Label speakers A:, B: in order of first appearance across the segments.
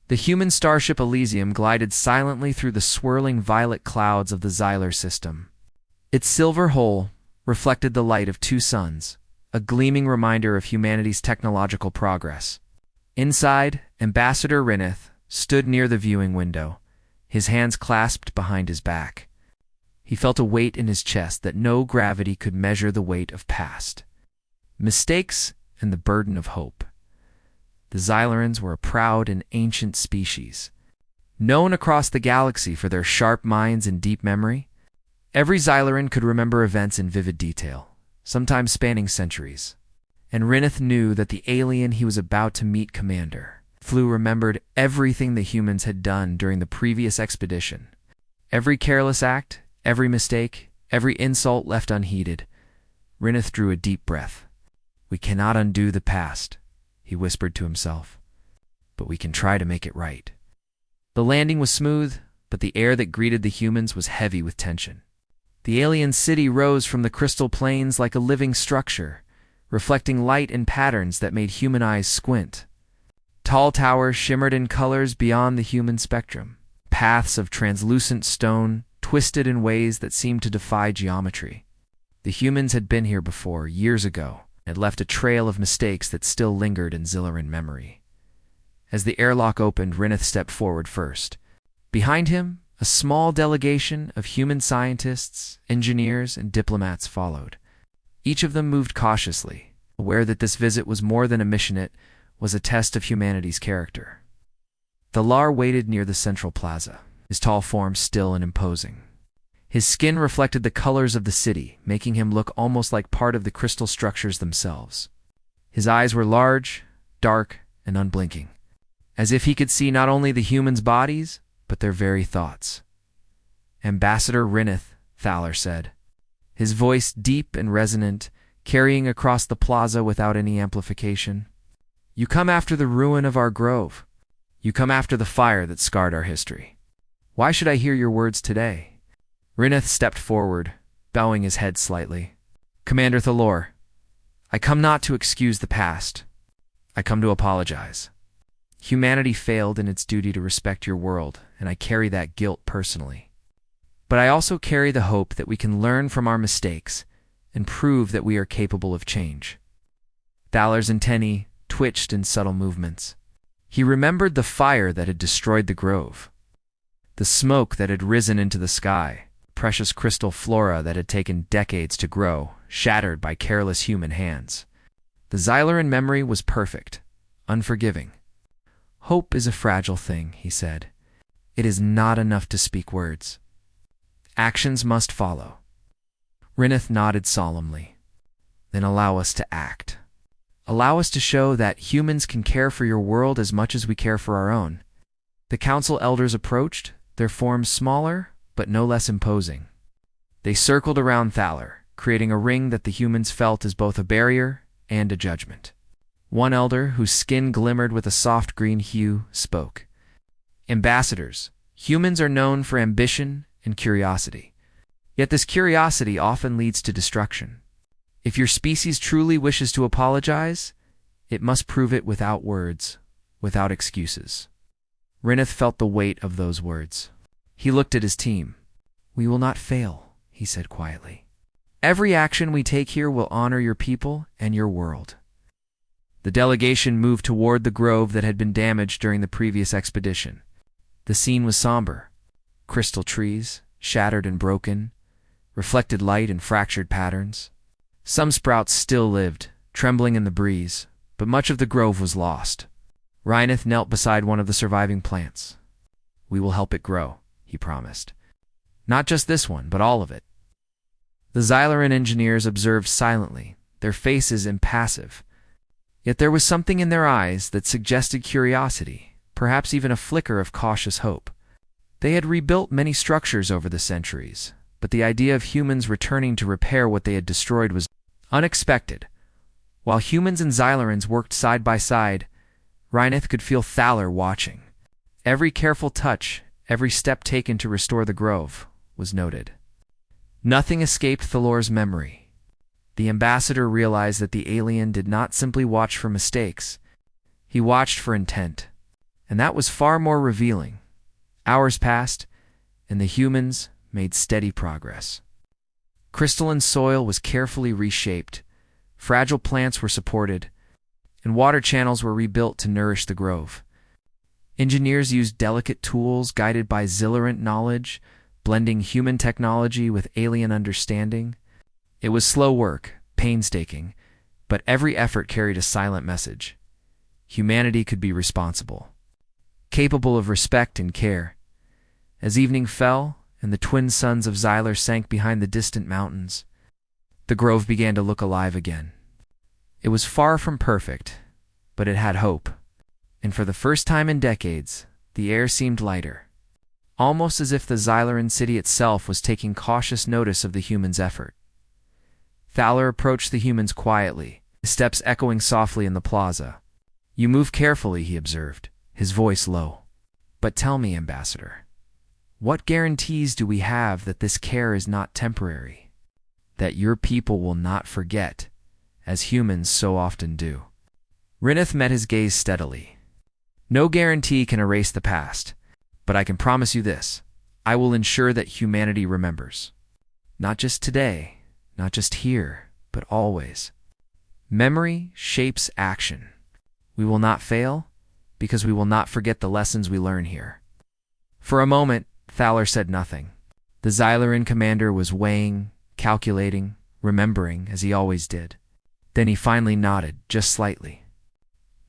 A: The human starship Elysium glided silently through the swirling violet clouds of the Xylar system. Its silver hull reflected the light of two suns, a gleaming reminder of humanity's technological progress. Inside, Ambassador Rineth stood near the viewing window, his hands clasped behind his back. He felt a weight in his chest that no gravity could measure the weight of past mistakes and the burden of hope. The Xylarans were a proud and ancient species, known across the galaxy for their sharp minds and deep memory. Every Xylaran could remember events in vivid detail, sometimes spanning centuries. And Rineth knew that the alien he was about to meet, Commander Flu, remembered everything the humans had done during the previous expedition. Every careless act, every mistake, every insult left unheeded. Rineth drew a deep breath. "We cannot undo the past," he whispered to himself, "but we can try to make it right." The landing was smooth, but the air that greeted the humans was heavy with tension. The alien city rose from the crystal plains like a living structure, reflecting light in patterns that made human eyes squint. Tall towers shimmered in colors beyond the human spectrum. Paths of translucent stone twisted in ways that seemed to defy geometry. The humans had been here before, years ago, and left a trail of mistakes that still lingered in Xylaran memory. As the airlock opened, Rineth stepped forward first. Behind him, a small delegation of human scientists, engineers, and diplomats followed. Each of them moved cautiously, aware that this visit was more than a mission, it was a test of humanity's character. Thalar waited near the central plaza, his tall form still and imposing. His skin reflected the colors of the city, making him look almost like part of the crystal structures themselves. His eyes were large, dark, and unblinking, as if he could see not only the humans' bodies, but their very thoughts. "Ambassador Rineth," Thalar said, his voice deep and resonant, carrying across the plaza without any amplification. "You come after the ruin of our grove. You come after the fire that scarred our history. Why should I hear your words today?" Rineth stepped forward, bowing his head slightly. "Commander Thalor, I come not to excuse the past. I come to apologize. Humanity failed in its duty to respect your world, and I carry that guilt personally. But I also carry the hope that we can learn from our mistakes and prove that we are capable of change." Thalar's antennae twitched in subtle movements. He remembered the fire that had destroyed the grove, the smoke that had risen into the sky, precious crystal flora that had taken decades to grow, shattered by careless human hands. The Xylaran memory was perfect, unforgiving. "Hope is a fragile thing," he said. "It is not enough to speak words. Actions must follow." Rineth nodded solemnly. "Then allow us to act. Allow us to show that humans can care for your world as much as we care for our own." The council elders approached, their forms smaller, but no less imposing. They circled around Thalar, creating a ring that the humans felt as both a barrier and a judgment. One elder, whose skin glimmered with a soft green hue, spoke. "Ambassadors, humans are known for ambition and curiosity. Yet this curiosity often leads to destruction. If your species truly wishes to apologize, it must prove it without words, without excuses." Rineth felt the weight of those words. He looked at his team. "We will not fail," he said quietly. "Every action we take here will honor your people and your world." The delegation moved toward the grove that had been damaged during the previous expedition. The scene was somber. Crystal trees, shattered and broken, reflected light in fractured patterns. Some sprouts still lived, trembling in the breeze, but much of the grove was lost. Rineth knelt beside one of the surviving plants. "We will help it grow," he promised. "Not just this one, but all of it." The Xylaran engineers observed silently, their faces impassive. Yet there was something in their eyes that suggested curiosity, perhaps even a flicker of cautious hope. They had rebuilt many structures over the centuries, but the idea of humans returning to repair what they had destroyed was unexpected. While humans and Xylarans worked side by side, Rineth could feel Thalar watching. Every careful touch, every step taken to restore the grove, was noted. Nothing escaped Thalar's memory. The ambassador realized that the alien did not simply watch for mistakes. He watched for intent. And that was far more revealing. Hours passed, and the humans made steady progress. Crystalline soil was carefully reshaped, fragile plants were supported, and water channels were rebuilt to nourish the grove. Engineers used delicate tools guided by Xylarant knowledge, blending human technology with alien understanding. It was slow work, painstaking, but every effort carried a silent message. Humanity could be responsible, capable of respect and care. As evening fell and the twin suns of Xylar sank behind the distant mountains, the grove began to look alive again. It was far from perfect, but it had hope. And for the first time in decades, the air seemed lighter, almost as if the Xylaran city itself was taking cautious notice of the humans' effort. Thaler approached the humans quietly, his steps echoing softly in the plaza. "You move carefully," he observed, his voice low. "But tell me, Ambassador, what guarantees do we have that this care is not temporary? That your people will not forget, as humans so often do?" Rineth met his gaze steadily. "No guarantee can erase the past, but I can promise you this. I will ensure that humanity remembers. Not just today, not just here, but always. Memory shapes action. We will not fail, because we will not forget the lessons we learn here." For a moment, Thaler said nothing. The Xylaran commander was weighing, calculating, remembering, as he always did. Then he finally nodded, just slightly.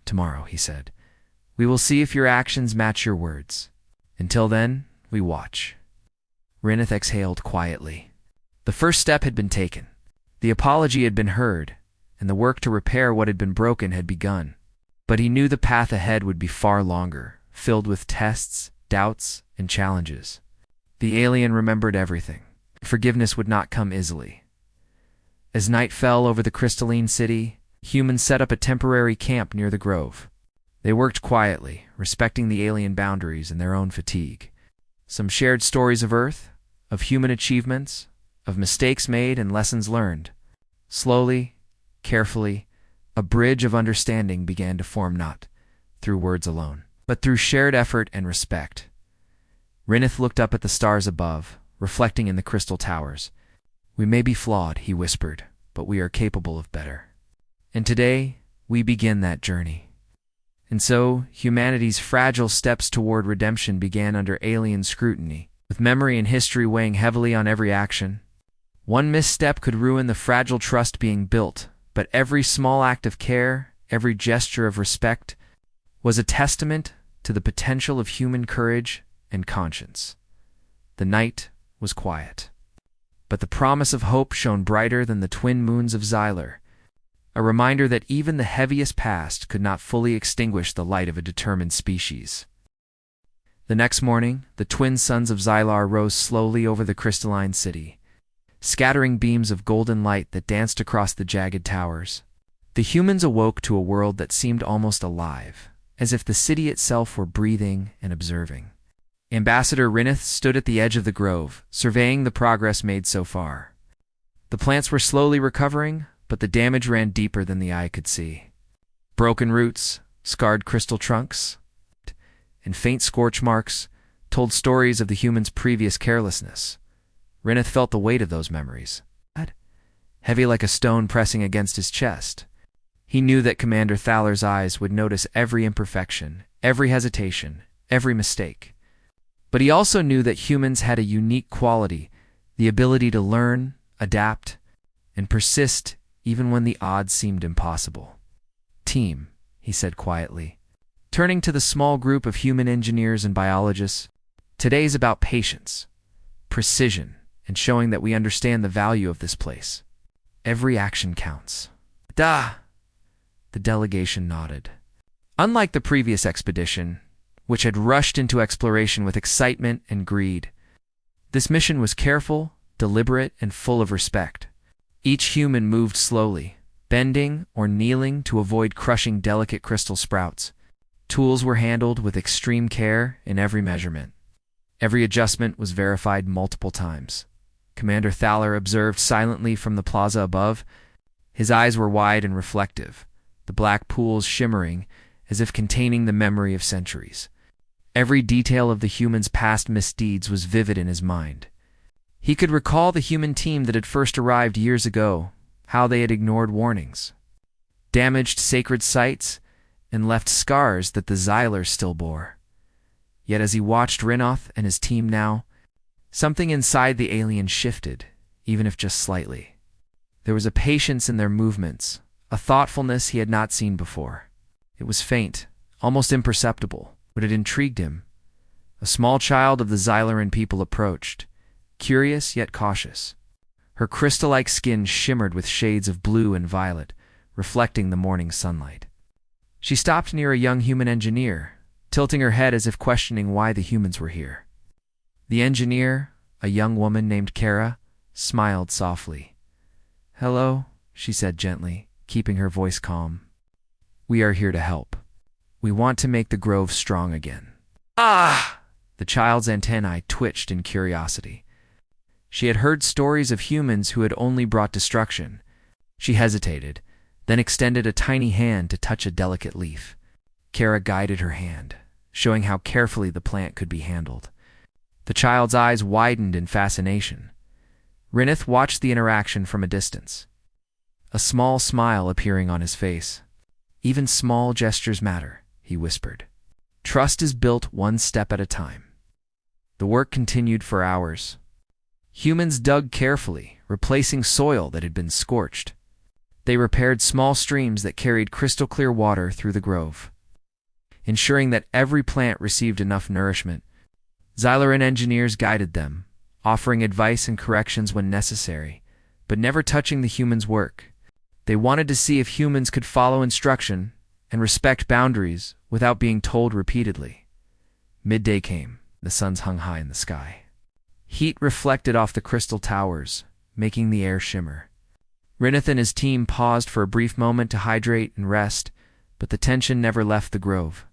A: "Tomorrow," he said, "we will see if your actions match your words. Until then, we watch." Rineth exhaled quietly. The first step had been taken. The apology had been heard, and the work to repair what had been broken had begun. But he knew the path ahead would be far longer, filled with tests, doubts, and challenges. The alien remembered everything. Forgiveness would not come easily. As night fell over the crystalline city, humans set up a temporary camp near the grove. They worked quietly, respecting the alien boundaries and their own fatigue. Some shared stories of Earth, of human achievements, of mistakes made and lessons learned. Slowly, carefully, a bridge of understanding began to form, not through words alone, but through shared effort and respect. Rineth looked up at the stars above, reflecting in the crystal towers. "We may be flawed," he whispered, "but we are capable of better. And today, we begin that journey." And so, humanity's fragile steps toward redemption began under alien scrutiny, with memory and history weighing heavily on every action. One misstep could ruin the fragile trust being built, but every small act of care, every gesture of respect, was a testament to the potential of human courage and conscience. The night was quiet, but the promise of hope shone brighter than the twin moons of Xylar, a reminder that even the heaviest past could not fully extinguish the light of a determined species. The next morning, the twin suns of Xylar rose slowly over the crystalline city, scattering beams of golden light that danced across the jagged towers. The humans awoke to a world that seemed almost alive, as if the city itself were breathing and observing. Ambassador Rineth stood at the edge of the grove, surveying the progress made so far. The plants were slowly recovering, but the damage ran deeper than the eye could see. Broken roots, scarred crystal trunks, and faint scorch marks told stories of the humans' previous carelessness. Rineth felt the weight of those memories, heavy like a stone pressing against his chest. He knew that Commander Thaler's eyes would notice every imperfection, every hesitation, every mistake. But he also knew that humans had a unique quality, the ability to learn, adapt, and persist even when the odds seemed impossible. "Team," he said quietly, turning to the small group of human engineers and biologists, "today's about patience, precision, and showing that we understand the value of this place. Every action counts." "Da!" The delegation nodded. Unlike the previous expedition, which had rushed into exploration with excitement and greed, this mission was careful, deliberate, and full of respect. Each human moved slowly, bending or kneeling to avoid crushing delicate crystal sprouts. Tools were handled with extreme care in every measurement. Every adjustment was verified multiple times. Commander Thaler observed silently from the plaza above. His eyes were wide and reflective, the black pools shimmering as if containing the memory of centuries. Every detail of the humans' past misdeeds was vivid in his mind. He could recall the human team that had first arrived years ago, how they had ignored warnings, damaged sacred sites, and left scars that the Xylers still bore. Yet as he watched Rinoth and his team now, something inside the alien shifted, even if just slightly. There was a patience in their movements, a thoughtfulness he had not seen before. It was faint, almost imperceptible, but it intrigued him. A small child of the Xyleran people approached, curious yet cautious. Her crystal-like skin shimmered with shades of blue and violet, reflecting the morning sunlight. She stopped near a young human engineer, tilting her head as if questioning why the humans were here. The engineer, a young woman named Kara, smiled softly. "Hello," she said gently, keeping her voice calm. "We are here to help. We want to make the grove strong again." "Ah!" The child's antennae twitched in curiosity. She had heard stories of humans who had only brought destruction. She hesitated, then extended a tiny hand to touch a delicate leaf. Kara guided her hand, showing how carefully the plant could be handled. The child's eyes widened in fascination. Rinoth watched the interaction from a distance, a small smile appearing on his face. "Even small gestures matter," he whispered. "Trust is built one step at a time." The work continued for hours. Humans dug carefully, replacing soil that had been scorched. They repaired small streams that carried crystal-clear water through the grove, ensuring that every plant received enough nourishment. Xyleran engineers guided them, offering advice and corrections when necessary, but never touching the humans' work. They wanted to see if humans could follow instruction and respect boundaries without being told repeatedly. Midday came. The suns hung high in the sky. Heat reflected off the crystal towers, making the air shimmer. Rinoth and his team paused for a brief moment to hydrate and rest, but the tension never left the grove.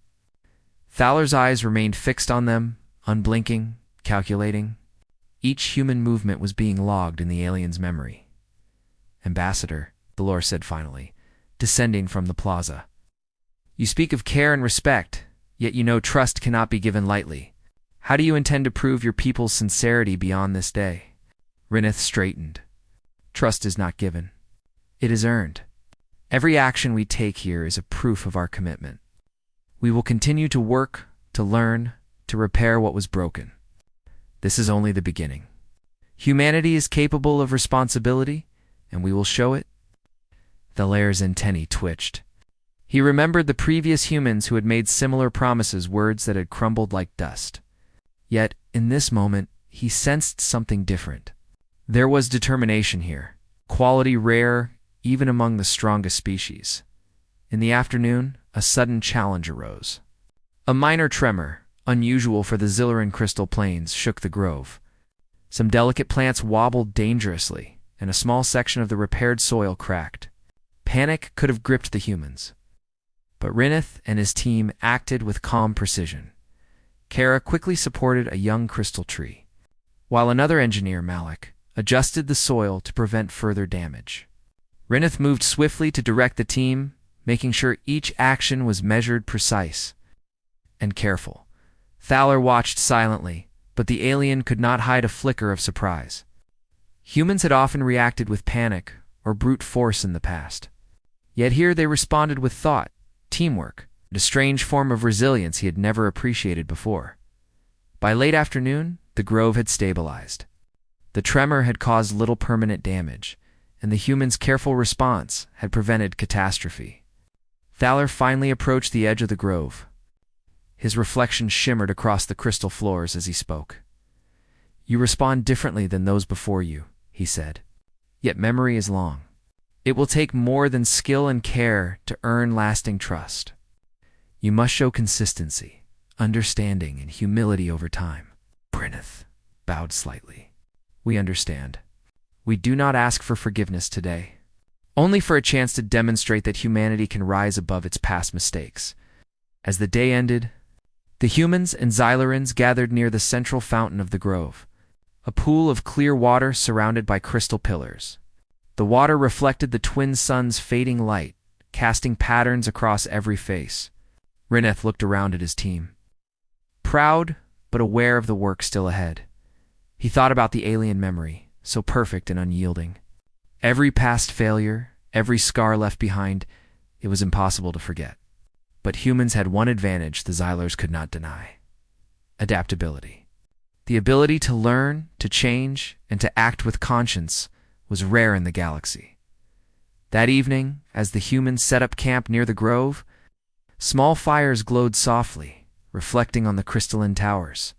A: Thaler's eyes remained fixed on them, unblinking, calculating. Each human movement was being logged in the alien's memory. "Ambassador," Thaler said finally, descending from the plaza. "You speak of care and respect, yet you know trust cannot be given lightly. How do you intend to prove your people's sincerity beyond this day?" Rinoth straightened. "Trust is not given. It is earned. Every action we take here is a proof of our commitment. We will continue to work, to learn, to repair what was broken. This is only the beginning. Humanity is capable of responsibility, and we will show it." Thaler's antennae twitched. He remembered the previous humans who had made similar promises, words that had crumbled like dust. Yet, in this moment, he sensed something different. There was determination here, quality rare even among the strongest species. In the afternoon, a sudden challenge arose. A minor tremor, unusual for the Xyleran crystal plains, shook the grove. Some delicate plants wobbled dangerously, and a small section of the repaired soil cracked. Panic could have gripped the humans. But Rinoth and his team acted with calm precision. Kara quickly supported a young crystal tree, while another engineer, Malik, adjusted the soil to prevent further damage. Rinoth moved swiftly to direct the team, making sure each action was measured, precise, and careful. Thaler watched silently, but the alien could not hide a flicker of surprise. Humans had often reacted with panic or brute force in the past. Yet here they responded with thought, teamwork, and a strange form of resilience he had never appreciated before. By late afternoon, the grove had stabilized. The tremor had caused little permanent damage, and the humans' careful response had prevented catastrophe. Thaler finally approached the edge of the grove. His reflection shimmered across the crystal floors as he spoke. "You respond differently than those before you," he said. "Yet memory is long. It will take more than skill and care to earn lasting trust. You must show consistency, understanding, and humility over time." Rinoth bowed slightly. "We understand. We do not ask for forgiveness today, only for a chance to demonstrate that humanity can rise above its past mistakes." As the day ended, the humans and Xylerans gathered near the central fountain of the grove, a pool of clear water surrounded by crystal pillars. The water reflected the twin suns' fading light, casting patterns across every face. Rineth looked around at his team. Proud, but aware of the work still ahead. He thought about the alien memory, so perfect and unyielding. Every past failure, every scar left behind, it was impossible to forget. But humans had one advantage the Xylers could not deny: adaptability. The ability to learn, to change, and to act with conscience was rare in the galaxy. That evening, as the humans set up camp near the grove, small fires glowed softly, reflecting on the crystalline towers.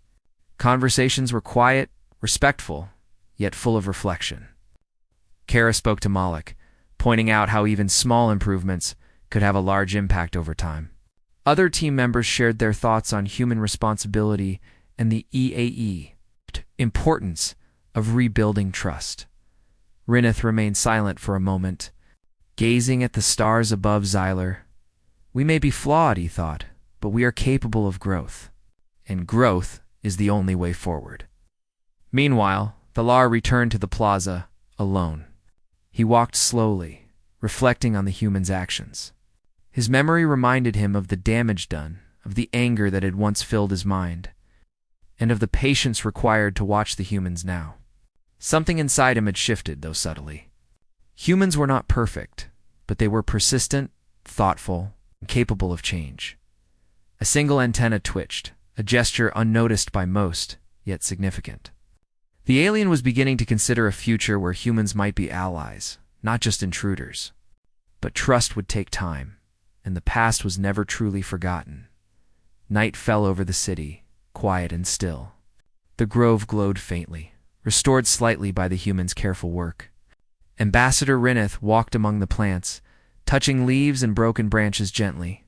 A: Conversations were quiet, respectful, yet full of reflection. Kara spoke to Malik, pointing out how even small improvements could have a large impact over time. Other team members shared their thoughts on human responsibility and the importance of rebuilding trust. Rineth remained silent for a moment, gazing at the stars above Xyler. We may be flawed, he thought, but we are capable of growth. And growth is the only way forward. Meanwhile, Thalar returned to the plaza, alone. He walked slowly, reflecting on the humans' actions. His memory reminded him of the damage done, of the anger that had once filled his mind, and of the patience required to watch the humans now. Something inside him had shifted, though subtly. Humans were not perfect, but they were persistent, thoughtful, and capable of change. A single antenna twitched, a gesture unnoticed by most, yet significant. The alien was beginning to consider a future where humans might be allies, not just intruders. But trust would take time, and the past was never truly forgotten. Night fell over the city, quiet and still. The grove glowed faintly, restored slightly by the humans' careful work. Ambassador Rineth walked among the plants, touching leaves and broken branches gently,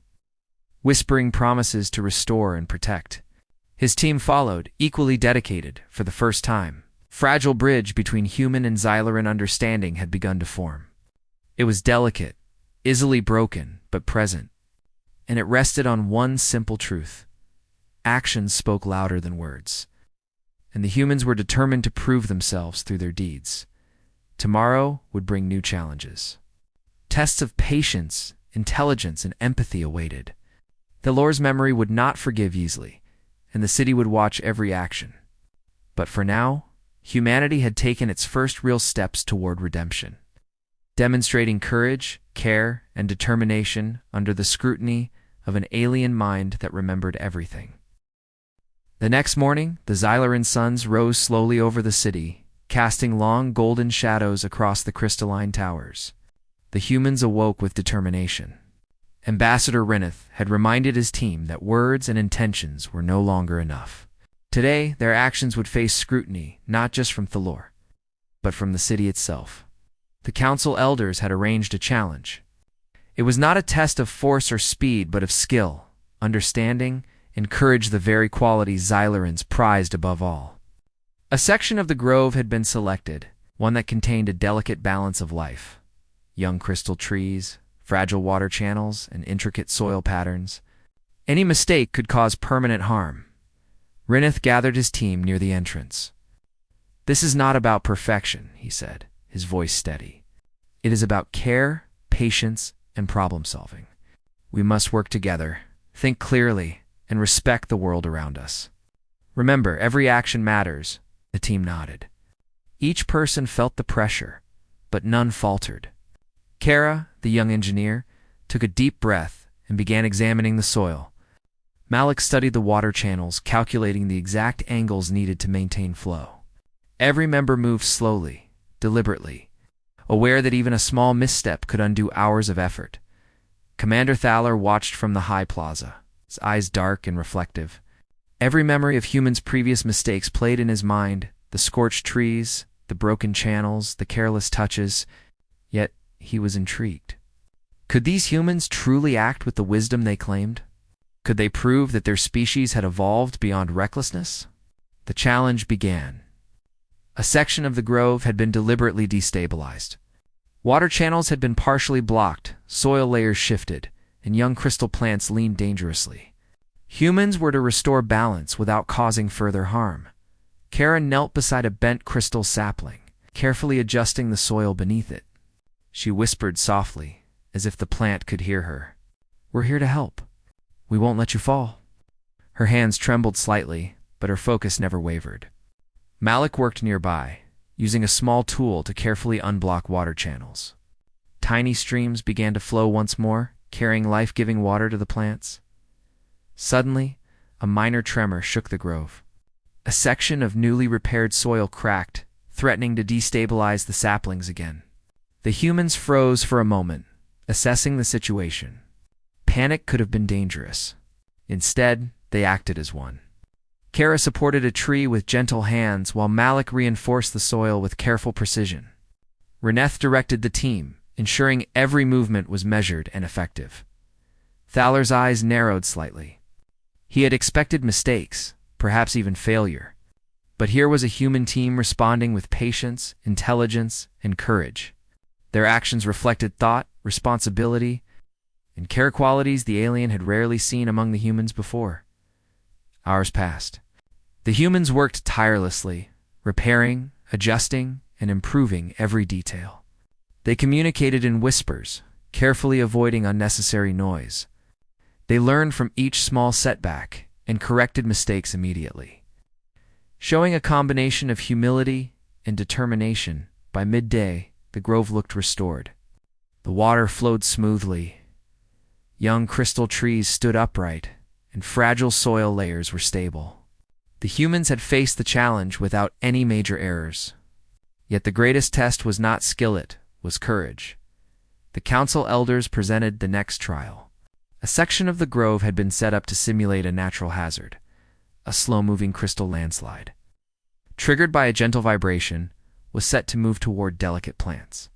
A: whispering promises to restore and protect. His team followed, equally dedicated, for the first time. Fragile bridge between human and Xyleran understanding had begun to form. It was delicate, easily broken, but present, and it rested on one simple truth: actions spoke louder than words, and the humans were determined to prove themselves through their deeds. Tomorrow would bring new challenges. Tests of patience, intelligence, and empathy awaited. Thalor's memory would not forgive easily, and the city would watch every action. But for now, humanity had taken its first real steps toward redemption, demonstrating courage, care, and determination under the scrutiny of an alien mind that remembered everything. The next morning, the Xyleran suns rose slowly over the city, casting long golden shadows across the crystalline towers. The humans awoke with determination. Ambassador Rineth had reminded his team that words and intentions were no longer enough. Today, their actions would face scrutiny, not just from Thalor, but from the city itself. The council elders had arranged a challenge. It was not a test of force or speed, but of skill, understanding, and courage, the very qualities Xylerans prized above all. A section of the grove had been selected, one that contained a delicate balance of life: young crystal trees, fragile water channels, and intricate soil patterns. Any mistake could cause permanent harm. Rineth gathered his team near the entrance. "This is not about perfection," he said, his voice steady. "It is about care, patience, and problem-solving. We must work together, think clearly, and respect the world around us. Remember, every action matters." The team nodded. Each person felt the pressure, but none faltered. Kara, the young engineer, took a deep breath and began examining the soil. Malik studied the water channels, calculating the exact angles needed to maintain flow. Every member moved slowly, deliberately, aware that even a small misstep could undo hours of effort. Commander Thaler watched from the high plaza, his eyes dark and reflective. Every memory of humans' previous mistakes played in his mind: the scorched trees, the broken channels, the careless touches. Yet he was intrigued. Could these humans truly act with the wisdom they claimed? Could they prove that their species had evolved beyond recklessness? The challenge began. A section of the grove had been deliberately destabilized. Water channels had been partially blocked, soil layers shifted, and young crystal plants leaned dangerously. Humans were to restore balance without causing further harm. Kara knelt beside a bent crystal sapling, carefully adjusting the soil beneath it. She whispered softly, as if the plant could hear her. "We're here to help. We won't let you fall. Her hands trembled slightly, but her focus never wavered. Malik worked nearby, using a small tool to carefully unblock water channels. Tiny streams began to flow once more, carrying life-giving water to the plants. Suddenly, a minor tremor shook the grove. A section of newly repaired soil cracked, threatening to destabilize the saplings again. The humans froze for a moment, assessing the situation. Panic could have been dangerous. Instead, they acted as one. Kara supported a tree with gentle hands while Malik reinforced the soil with careful precision. Reneth directed the team, ensuring every movement was measured and effective. Thaler's eyes narrowed slightly. He had expected mistakes, perhaps even failure. But here was a human team responding with patience, intelligence, and courage. Their actions reflected thought, responsibility, and care qualities the alien had rarely seen among the humans before. Hours passed. The humans worked tirelessly, repairing, adjusting, and improving every detail. They communicated in whispers, carefully avoiding unnecessary noise. They learned from each small setback and corrected mistakes immediately. Showing a combination of humility and determination, by midday, the grove looked restored. The water flowed smoothly. Young crystal trees stood upright, and fragile soil layers were stable. The humans had faced the challenge without any major errors. Yet the greatest test was not skill, it was courage. The council elders presented the next trial. A section of the grove had been set up to simulate a natural hazard, a slow-moving crystal landslide. Triggered by a gentle vibration, was set to move toward delicate plants.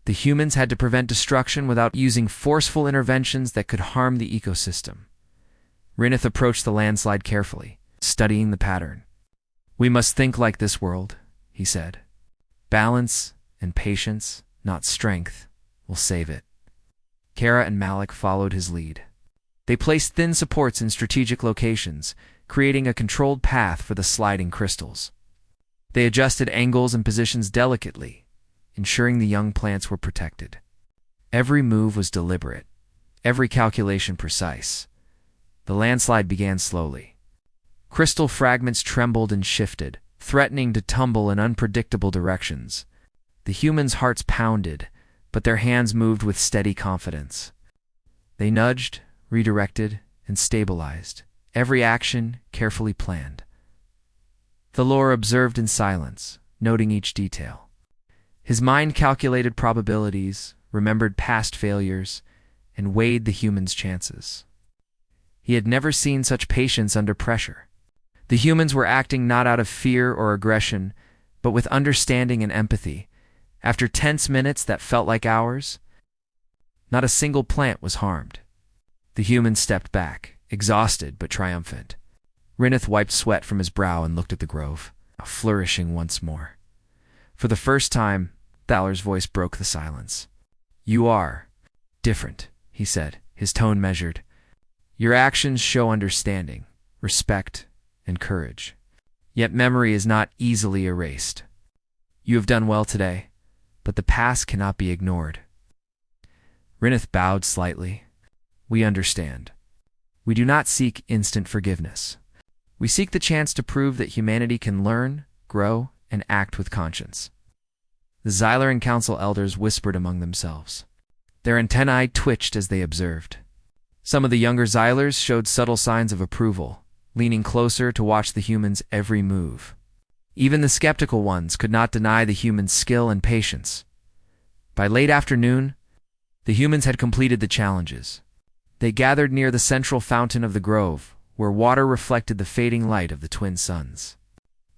A: The humans had to prevent destruction without using forceful interventions that could harm the ecosystem. Reneth approached the landslide carefully, studying the pattern. "We must think like this world," he said. "Balance and patience, not strength, will save it." Kara and Malik followed his lead. They placed thin supports in strategic locations, creating a controlled path for the sliding crystals. They adjusted angles and positions delicately, ensuring the young plants were protected. Every move was deliberate, every calculation precise. The landslide began slowly. Crystal fragments trembled and shifted, threatening to tumble in unpredictable directions. The humans' hearts pounded, but their hands moved with steady confidence. They nudged, redirected, and stabilized, every action carefully planned. Thalor observed in silence, noting each detail. His mind calculated probabilities, remembered past failures, and weighed the humans' chances. He had never seen such patience under pressure. The humans were acting not out of fear or aggression, but with understanding and empathy. After tense minutes that felt like hours, not a single plant was harmed. The humans stepped back, exhausted but triumphant. Reneth wiped sweat from his brow and looked at the grove, flourishing once more. For the first time, Thaler's voice broke the silence. "You are different," he said, his tone measured. "Your actions show understanding, respect, and courage. Yet memory is not easily erased. You have done well today, but the past cannot be ignored." Reneth bowed slightly. "We understand. We do not seek instant forgiveness. We seek the chance to prove that humanity can learn, grow, and act with conscience." The Xyleran Council elders whispered among themselves. Their antennae twitched as they observed. Some of the younger Xylers showed subtle signs of approval, leaning closer to watch the humans' every move. Even the skeptical ones could not deny the humans' skill and patience. By late afternoon, the humans had completed the challenges. They gathered near the central fountain of the grove, where water reflected the fading light of the twin suns.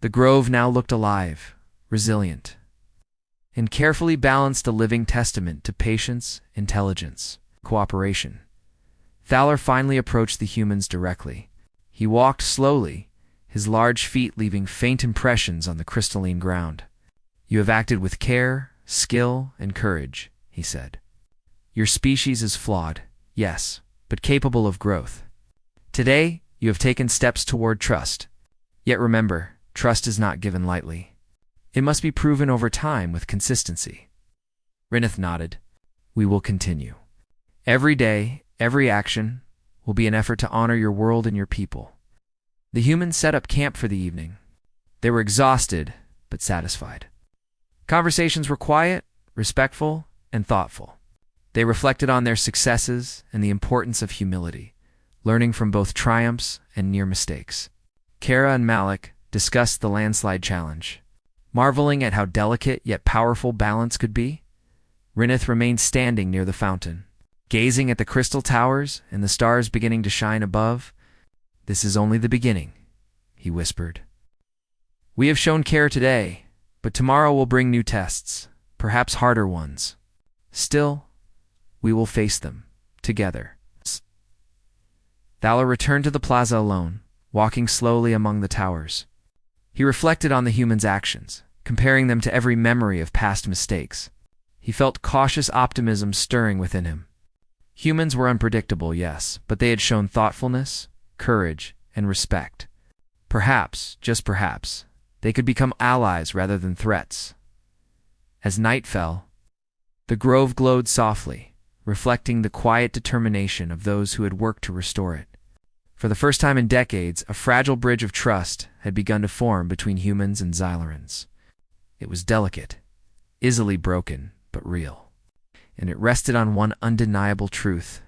A: The grove now looked alive, resilient, and carefully balanced, a living testament to patience, intelligence, cooperation. Thaler finally approached the humans directly. He walked slowly, his large feet leaving faint impressions on the crystalline ground. "You have acted with care, skill, and courage," he said. "Your species is flawed, yes, but capable of growth. Today, you have taken steps toward trust. Yet remember, trust is not given lightly. It must be proven over time with consistency." Reneth nodded. "We will continue. Every day, every action, will be an effort to honor your world and your people. The humans set up camp for the evening. They were exhausted, but satisfied. Conversations were quiet, respectful, and thoughtful. They reflected on their successes and the importance of humility, learning from both triumphs and near mistakes. Kara and Malik discussed the landslide challenge. Marveling at how delicate yet powerful balance could be, Rinith remained standing near the fountain, gazing at the crystal towers and the stars beginning to shine above. "This is only the beginning," he whispered. "We have shown care today, but tomorrow will bring new tests, perhaps harder ones. Still, we will face them, together." Thaler returned to the plaza alone, walking slowly among the towers. He reflected on the humans' actions, comparing them to every memory of past mistakes. He felt cautious optimism stirring within him. Humans were unpredictable, yes, but they had shown thoughtfulness, courage, and respect. Perhaps, just perhaps, they could become allies rather than threats. As night fell, the grove glowed softly, reflecting the quiet determination of those who had worked to restore it. For the first time in decades, a fragile bridge of trust had begun to form between humans and Xylarans. It was delicate, easily broken, but real. And it rested on one undeniable truth: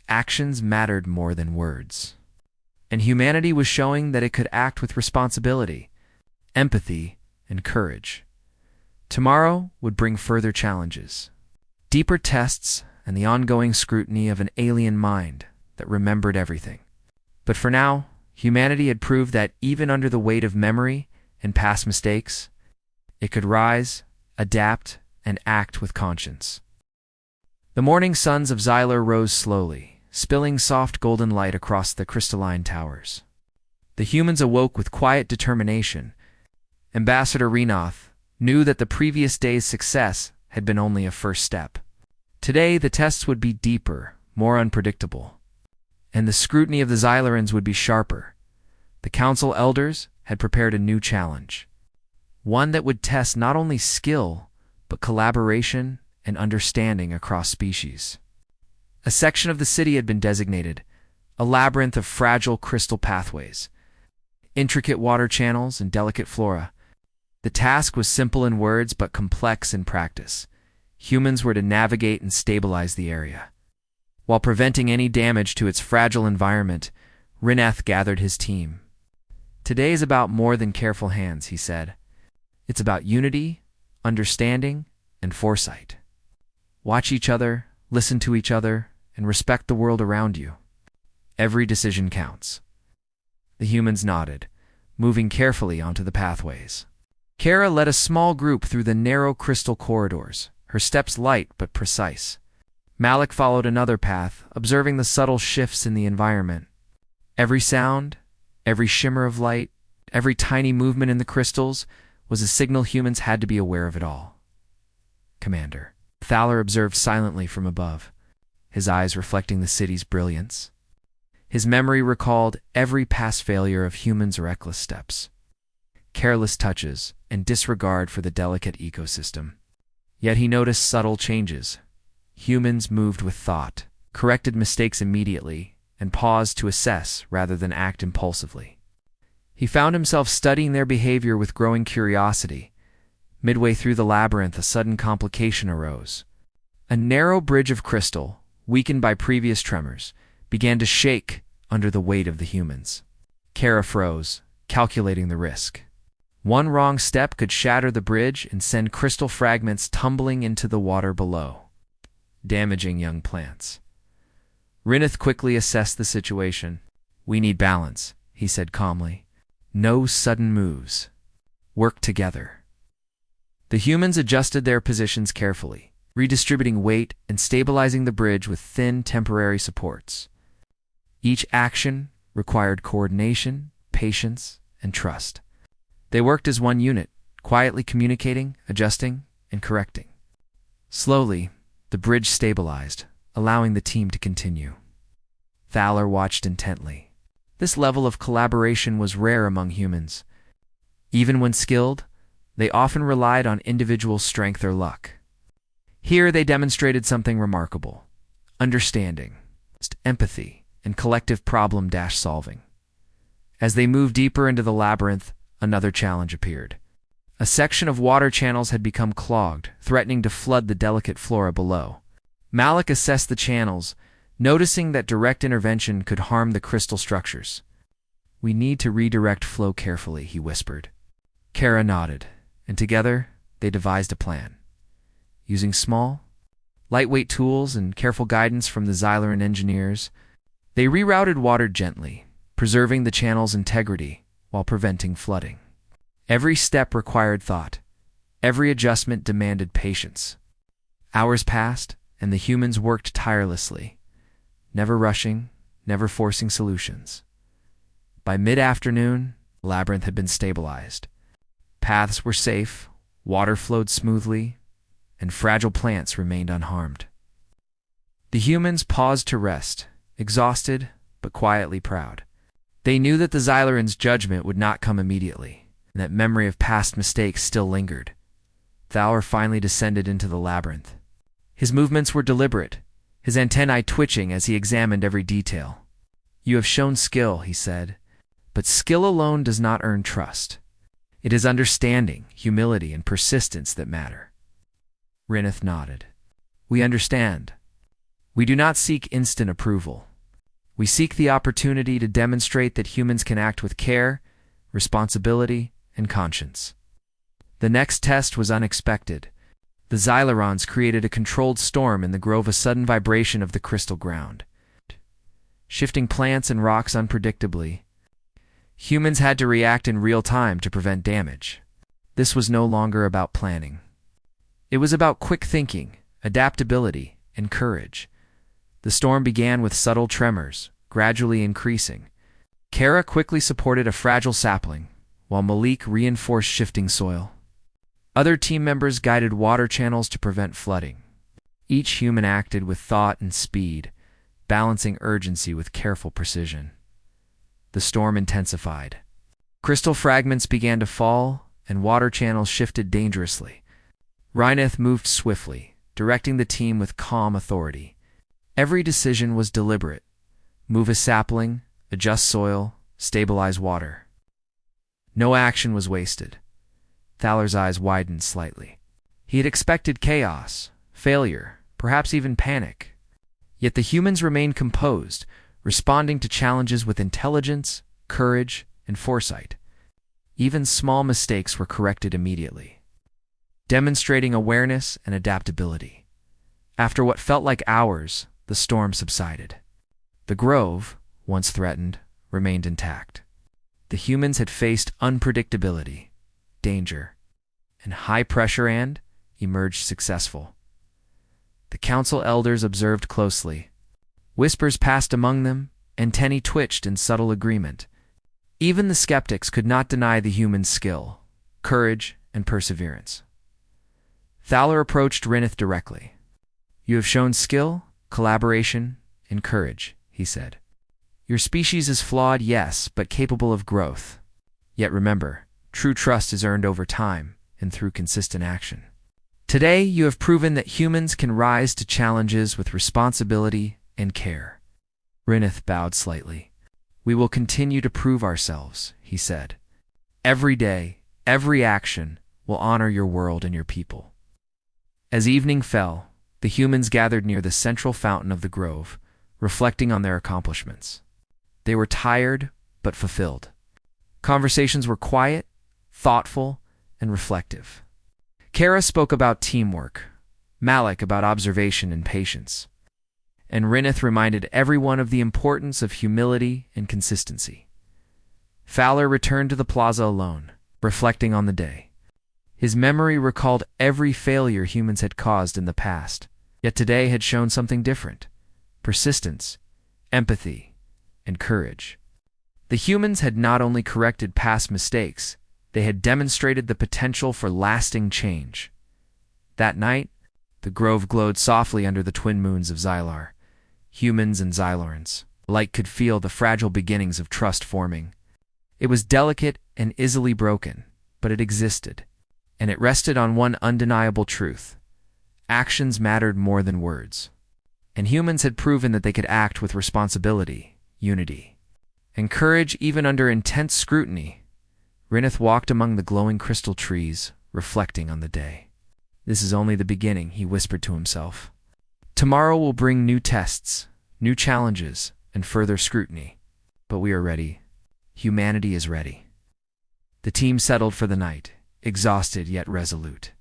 A: actions mattered more than words. And humanity was showing that it could act with responsibility, empathy, and courage. Tomorrow would bring further challenges, deeper tests, and the ongoing scrutiny of an alien mind that remembered everything. But for now, humanity had proved that even under the weight of memory and past mistakes, it could rise, adapt, and act with conscience. The morning suns of Xylar rose slowly, spilling soft golden light across the crystalline towers. The humans awoke with quiet determination. Ambassador Renoth knew that the previous day's success had been only a first step. Today, the tests would be deeper, more unpredictable, and the scrutiny of the Xylarans would be sharper. The council elders had prepared a new challenge, one that would test not only skill, but collaboration and understanding across species. A section of the city had been designated, a labyrinth of fragile crystal pathways, intricate water channels, and delicate flora. The task was simple in words but complex in practice. Humans were to navigate and stabilize the area. While preventing any damage to its fragile environment, Rineth gathered his team. "Today is about more than careful hands," he said. "It's about unity, understanding, and foresight. Watch each other, listen to each other, and respect the world around you. Every decision counts." The humans nodded, moving carefully onto the pathways. Kara led a small group through the narrow crystal corridors, her steps light but precise. Malik followed another path, observing the subtle shifts in the environment. Every sound, every shimmer of light, every tiny movement in the crystals was a signal humans had to be aware of it all. "Commander," Thaler observed silently from above, his eyes reflecting the city's brilliance. His memory recalled every past failure of humans' reckless steps, careless touches, and disregard for the delicate ecosystem. Yet he noticed subtle changes. Humans moved with thought, corrected mistakes immediately, and paused to assess rather than act impulsively. He found himself studying their behavior with growing curiosity. Midway through the labyrinth, a sudden complication arose. A narrow bridge of crystal, weakened by previous tremors, began to shake under the weight of the humans. Kara froze, calculating the risk. One wrong step could shatter the bridge and send crystal fragments tumbling into the water below, damaging young plants. Rineth quickly assessed the situation. "We need balance," he said calmly. "No sudden moves. Work together." The humans adjusted their positions carefully, redistributing weight and stabilizing the bridge with thin temporary supports. Each action required coordination, patience, and trust. They worked as one unit, quietly communicating, adjusting, and correcting. Slowly, the bridge stabilized, allowing the team to continue. Thaler watched intently. This level of collaboration was rare among humans. Even when skilled, they often relied on individual strength or luck. Here they demonstrated something remarkable: understanding, empathy, and collective problem-solving. As they moved deeper into the labyrinth, another challenge appeared. A section of water channels had become clogged, threatening to flood the delicate flora below. Malik assessed the channels, noticing that direct intervention could harm the crystal structures. "We need to redirect flow carefully," he whispered. Kara nodded, and together they devised a plan. Using small, lightweight tools and careful guidance from the Xyleran engineers, they rerouted water gently, preserving the channel's integrity while preventing flooding. Every step required thought. Every adjustment demanded patience. Hours passed, and the humans worked tirelessly, never rushing, never forcing solutions. By mid-afternoon, the labyrinth had been stabilized. Paths were safe, water flowed smoothly, and fragile plants remained unharmed. The humans paused to rest, exhausted but quietly proud. They knew that the Xyleran's judgment would not come immediately, and that memory of past mistakes still lingered. Thaler finally descended into the labyrinth. His movements were deliberate, his antennae twitching as he examined every detail. "You have shown skill," he said, "but skill alone does not earn trust. It is understanding, humility, and persistence that matter." Rineth nodded. "We understand. We do not seek instant approval. We seek the opportunity to demonstrate that humans can act with care, responsibility, and conscience." The next test was unexpected. The Xylerons created a controlled storm in the grove, a sudden vibration of the crystal ground, shifting plants and rocks unpredictably. Humans had to react in real time to prevent damage. This was no longer about planning. It was about quick thinking, adaptability, and courage. The storm began with subtle tremors, gradually increasing. Kara quickly supported a fragile sapling, while Malik reinforced shifting soil. Other team members guided water channels to prevent flooding. Each human acted with thought and speed, balancing urgency with careful precision. The storm intensified. Crystal fragments began to fall, and water channels shifted dangerously. Rineth moved swiftly, directing the team with calm authority. Every decision was deliberate. Move a sapling, adjust soil, stabilize water. No action was wasted. Thaler's eyes widened slightly. He had expected chaos, failure, perhaps even panic. Yet the humans remained composed, responding to challenges with intelligence, courage, and foresight. Even small mistakes were corrected immediately, demonstrating awareness and adaptability. After what felt like hours, the storm subsided. The grove, once threatened, remained intact. The humans had faced unpredictability, danger, and high pressure and emerged successful. The council elders observed closely. Whispers passed among them, antennae twitched in subtle agreement. Even the skeptics could not deny the human's skill, courage, and perseverance. Thaler approached Rineth directly. "You have shown skill, collaboration, and courage," he said. "Your species is flawed, yes, but capable of growth. Yet remember, true trust is earned over time and through consistent action. Today, you have proven that humans can rise to challenges with responsibility and care." Rineth bowed slightly. "We will continue to prove ourselves," he said. "Every day, every action will honor your world and your people." As evening fell, the humans gathered near the central fountain of the grove, reflecting on their accomplishments. They were tired, but fulfilled. Conversations were quiet, thoughtful, and reflective. Kara spoke about teamwork, Malik about observation and patience, and Rineth reminded everyone of the importance of humility and consistency. Fowler returned to the plaza alone, reflecting on the day. His memory recalled every failure humans had caused in the past, yet today had shown something different: persistence, empathy, and courage. The humans had not only corrected past mistakes, they had demonstrated the potential for lasting change. That night, the grove glowed softly under the twin moons of Xylar. Humans and Xylarans alike could feel the fragile beginnings of trust forming. It was delicate and easily broken, but it existed, and it rested on one undeniable truth: actions mattered more than words. And humans had proven that they could act with responsibility, unity, and courage even under intense scrutiny. Rineth walked among the glowing crystal trees, reflecting on the day. This is only the beginning, he whispered to himself. Tomorrow will bring new tests, new challenges, and further scrutiny. But we are ready. Humanity is ready. The team settled for the night, exhausted yet resolute.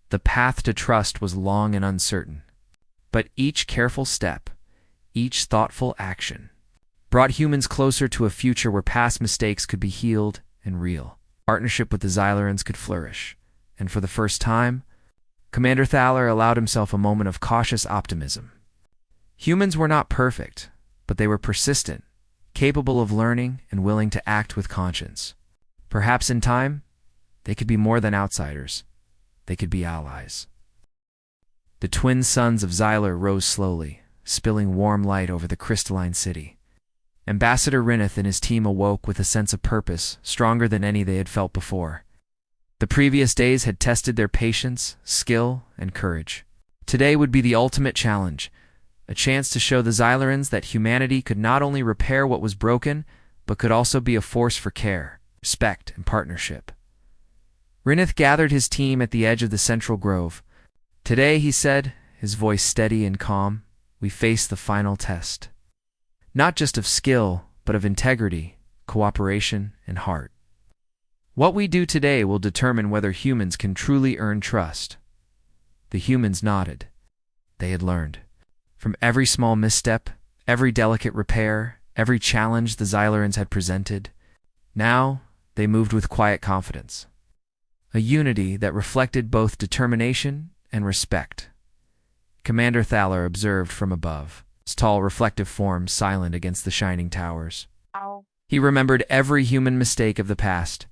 A: The path to trust was long and uncertain, but each careful step, each thoughtful action, brought humans closer to a future where past mistakes could be healed and real. Partnership with the Xylarans could flourish, and for the first time, Commander Thaler allowed himself a moment of cautious optimism. Humans were not perfect, but they were persistent, capable of learning and willing to act with conscience. Perhaps in time, they could be more than outsiders. They could be allies. The twin suns of Xylar rose slowly, spilling warm light over the crystalline city. Ambassador Rineth and his team awoke with a sense of purpose, stronger than any they had felt before. The previous days had tested their patience, skill, and courage. Today would be the ultimate challenge, a chance to show the Xylarans that humanity could not only repair what was broken, but could also be a force for care, respect, and partnership. Rineth gathered his team at the edge of the central grove. Today, he said, his voice steady and calm, we face the final test. Not just of skill, but of integrity, cooperation, and heart. What we do today will determine whether humans can truly earn trust. The humans nodded. They had learned. From every small misstep, every delicate repair, every challenge the Xylarans had presented, now they moved with quiet confidence. A unity that reflected both determination and respect. Commander Thaler observed from above, his tall, reflective form silent against the shining towers. He remembered every human mistake of the past,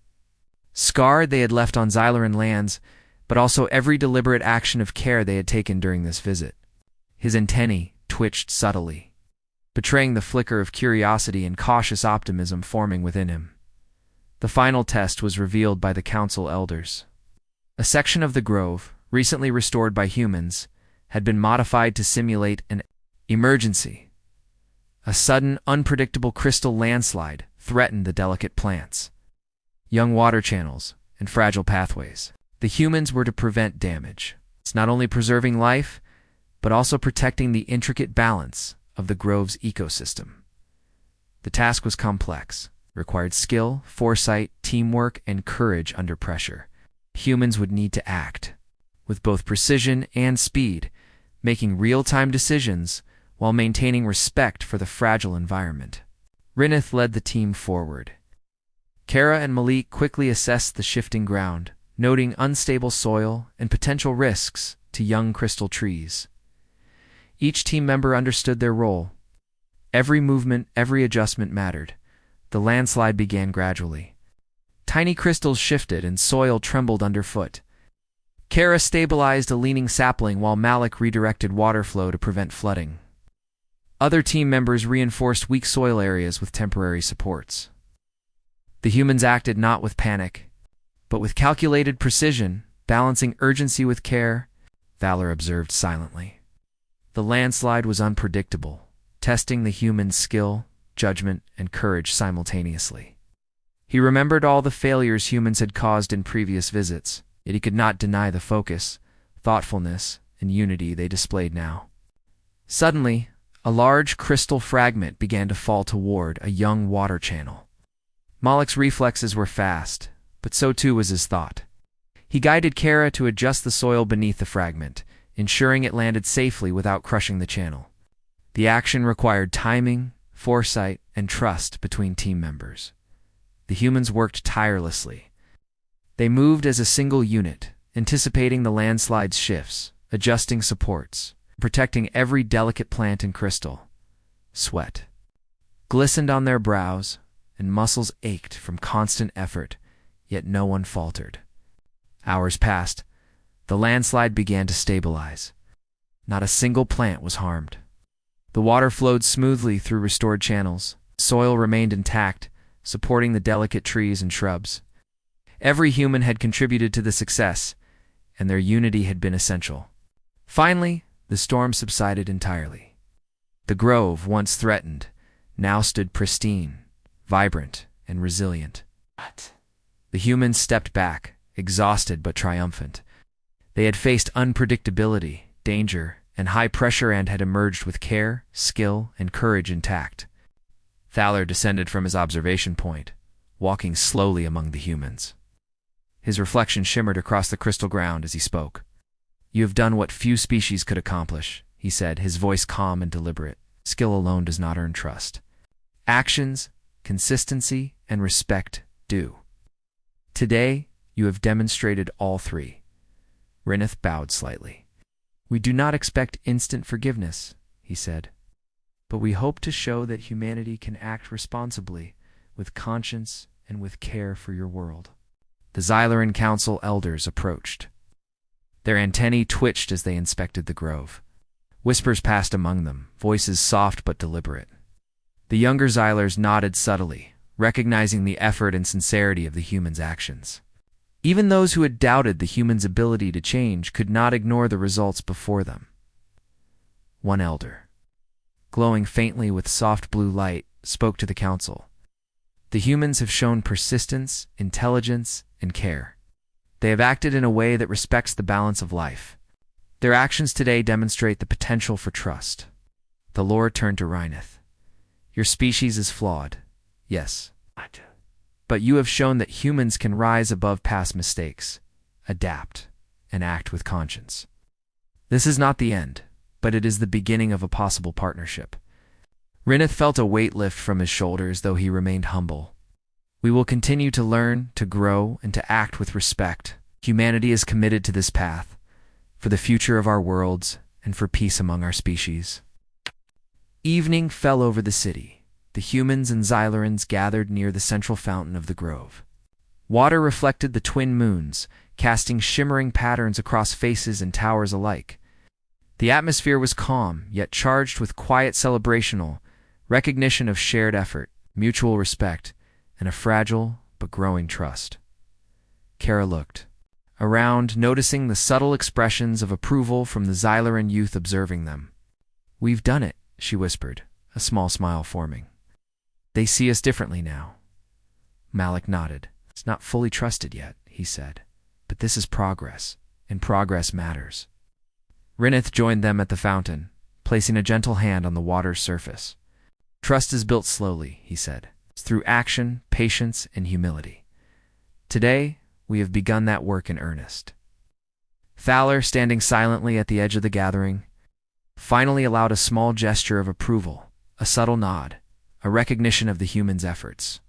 A: scarred they had left on Xylaran lands, but also every deliberate action of care they had taken during this visit. His antennae twitched subtly, betraying the flicker of curiosity and cautious optimism forming within him. The final test was revealed by the council elders. A section of the grove, recently restored by humans, had been modified to simulate an emergency. A sudden, unpredictable crystal landslide threatened the delicate plants, young water channels, and fragile pathways. The humans were to prevent damage. It's not only preserving life, but also protecting the intricate balance of the grove's ecosystem. The task was complex, required skill, foresight, teamwork, and courage under pressure. Humans would need to act with both precision and speed, making real-time decisions while maintaining respect for the fragile environment. Rineth led the team forward. Kara and Malik quickly assessed the shifting ground, noting unstable soil and potential risks to young crystal trees. Each team member understood their role. Every movement, every adjustment mattered. The landslide began gradually. Tiny crystals shifted and soil trembled underfoot. Kara stabilized a leaning sapling while Malik redirected water flow to prevent flooding. Other team members reinforced weak soil areas with temporary supports. The humans acted not with panic, but with calculated precision, balancing urgency with care. Valor observed silently. The landslide was unpredictable, testing the humans' skill, judgment, and courage simultaneously. He remembered all the failures humans had caused in previous visits, yet he could not deny the focus, thoughtfulness, and unity they displayed now. Suddenly, a large crystal fragment began to fall toward a young water channel. Malik's reflexes were fast, but so too was his thought. He guided Kara to adjust the soil beneath the fragment, ensuring it landed safely without crushing the channel. The action required timing, foresight, and trust between team members. The humans worked tirelessly. They moved as a single unit, anticipating the landslide's shifts, adjusting supports, protecting every delicate plant and crystal. Sweat glistened on their brows, and muscles ached from constant effort, yet no one faltered. Hours passed. The landslide began to stabilize. Not a single plant was harmed. The water flowed smoothly through restored channels. Soil remained intact, supporting the delicate trees and shrubs. Every human had contributed to the success, and their unity had been essential. Finally, the storm subsided entirely. The grove, once threatened, now stood pristine, vibrant, and resilient. The humans stepped back, exhausted but triumphant. They had faced unpredictability, danger, and high pressure and had emerged with care, skill, and courage intact. Thaler descended from his observation point, walking slowly among the humans. His reflection shimmered across the crystal ground as he spoke. "You have done what few species could accomplish," he said, his voice calm and deliberate. "Skill alone does not earn trust. Actions, consistency, and respect do. Today, you have demonstrated all three." Rineth bowed slightly. "We do not expect instant forgiveness," he said, "but we hope to show that humanity can act responsibly, with conscience and with care for your world." The Xyleran Council elders approached. Their antennae twitched as they inspected the grove. Whispers passed among them, voices soft but deliberate. The younger Xylers nodded subtly, recognizing the effort and sincerity of the humans' actions. Even those who had doubted the humans' ability to change could not ignore the results before them. One elder, glowing faintly with soft blue light, spoke to the council. "The humans have shown persistence, intelligence, and care. They have acted in a way that respects the balance of life. Their actions today demonstrate the potential for trust." The Lord turned to Rineth. "Your species is flawed, yes, but you have shown that humans can rise above past mistakes, adapt, and act with conscience. This is not the end, but it is the beginning of a possible partnership." Rineth felt a weight lift from his shoulders, though he remained humble. "We will continue to learn, to grow, and to act with respect. Humanity is committed to this path, for the future of our worlds and for peace among our species." Evening fell over the city. The humans and Xylerans gathered near the central fountain of the grove. Water reflected the twin moons, casting shimmering patterns across faces and towers alike. The atmosphere was calm, yet charged with quiet celebrational recognition of shared effort, mutual respect, and a fragile but growing trust. Kara looked around, noticing the subtle expressions of approval from the Xyleran youth observing them. "We've done it," she whispered, a small smile forming. "They see us differently now." Malik nodded. "It's not fully trusted yet," he said, "but this is progress, and progress matters." Rineth joined them at the fountain, placing a gentle hand on the water's surface. "Trust is built slowly," he said. "It's through action, patience, and humility. Today, we have begun that work in earnest." Thaler, standing silently at the edge of the gathering, finally allowed a small gesture of approval, a subtle nod, a recognition of the humans' efforts.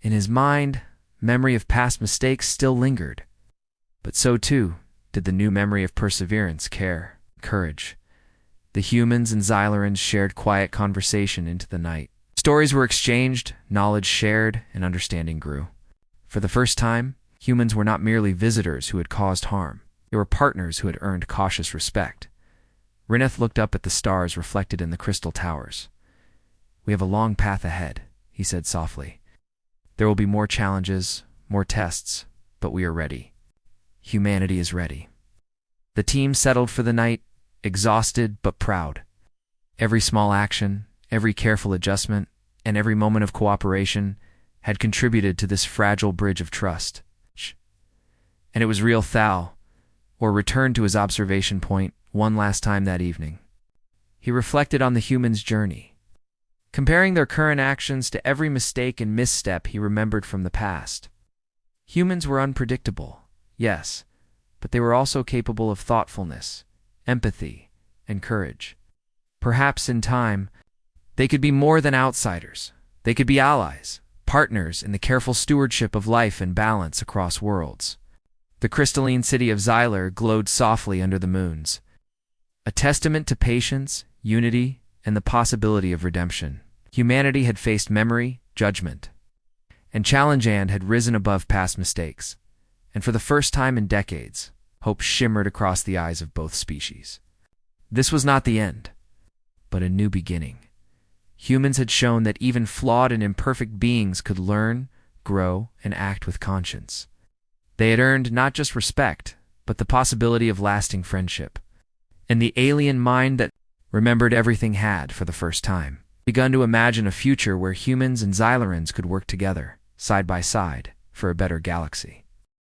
A: In his mind, memory of past mistakes still lingered, but so too did the new memory of perseverance, care, courage. The humans and Xylerans shared quiet conversation into the night. Stories were exchanged, knowledge shared, and understanding grew. For the first time, humans were not merely visitors who had caused harm. They were partners who had earned cautious respect. Rineth looked up at the stars reflected in the crystal towers. "We have a long path ahead," he said softly. "There will be more challenges, more tests, but we are ready. Humanity is ready." The team settled for the night, exhausted but proud. Every small action, every careful adjustment, and every moment of cooperation had contributed to this fragile bridge of trust. And it was real Thal, or returned to his observation point one last time that evening. He reflected on the humans' journey, comparing their current actions to every mistake and misstep he remembered from the past. Humans were unpredictable, yes, but they were also capable of thoughtfulness, empathy, and courage. Perhaps in time, they could be more than outsiders. They could be allies, partners in the careful stewardship of life and balance across worlds. The crystalline city of Xyler glowed softly under the moons, a testament to patience, unity, and the possibility of redemption. Humanity had faced memory, judgment, and challenge and had risen above past mistakes. And for the first time in decades, hope shimmered across the eyes of both species. This was not the end, but a new beginning. Humans had shown that even flawed and imperfect beings could learn, grow, and act with conscience. They had earned not just respect, but the possibility of lasting friendship. And the alien mind that remembered everything had, for the first time, begun to imagine a future where humans and Xylarans could work together, side by side, for a better galaxy.